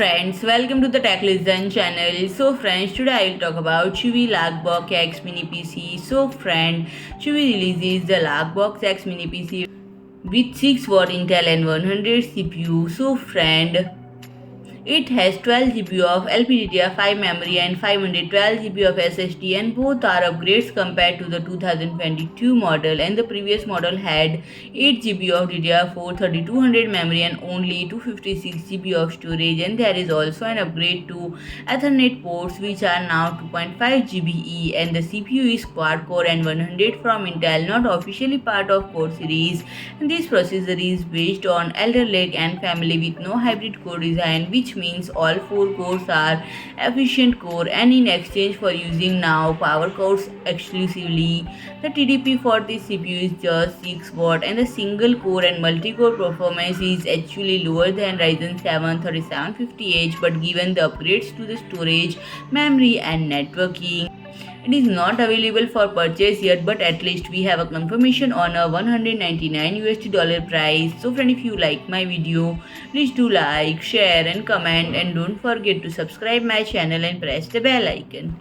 friends, welcome to the Tech Listen channel. So friends, today I will talk about CHUWI LarkBox X mini PC. So friend, CHUWI releases the LarkBox X mini PC with 6-watt Intel N100 CPU. So friend, it has 12 GB of LPDDR5 memory and 512 GB of SSD, and both are upgrades compared to the 2022 model, and the previous model had 8 GB of DDR4, 3200 memory and only 256 GB of storage, and there is also an upgrade to Ethernet ports which are now 2.5 GBE, and the CPU is quad-core N100 from Intel, not officially part of core series, and this processor is based on Alder Lake-N family with no hybrid core design, which means all 4 cores are efficient core, and in exchange for using now power cores exclusively, the TDP for this CPU is just 6 watt, and the single core and multi-core performance is actually lower than Ryzen 7 3750H, but given the upgrades to the storage, memory and networking, it is not available for purchase yet, but at least we have a confirmation on a $199 price. So friend, if you like my video, please do like, share and comment, and don't forget to subscribe my channel and press the bell icon.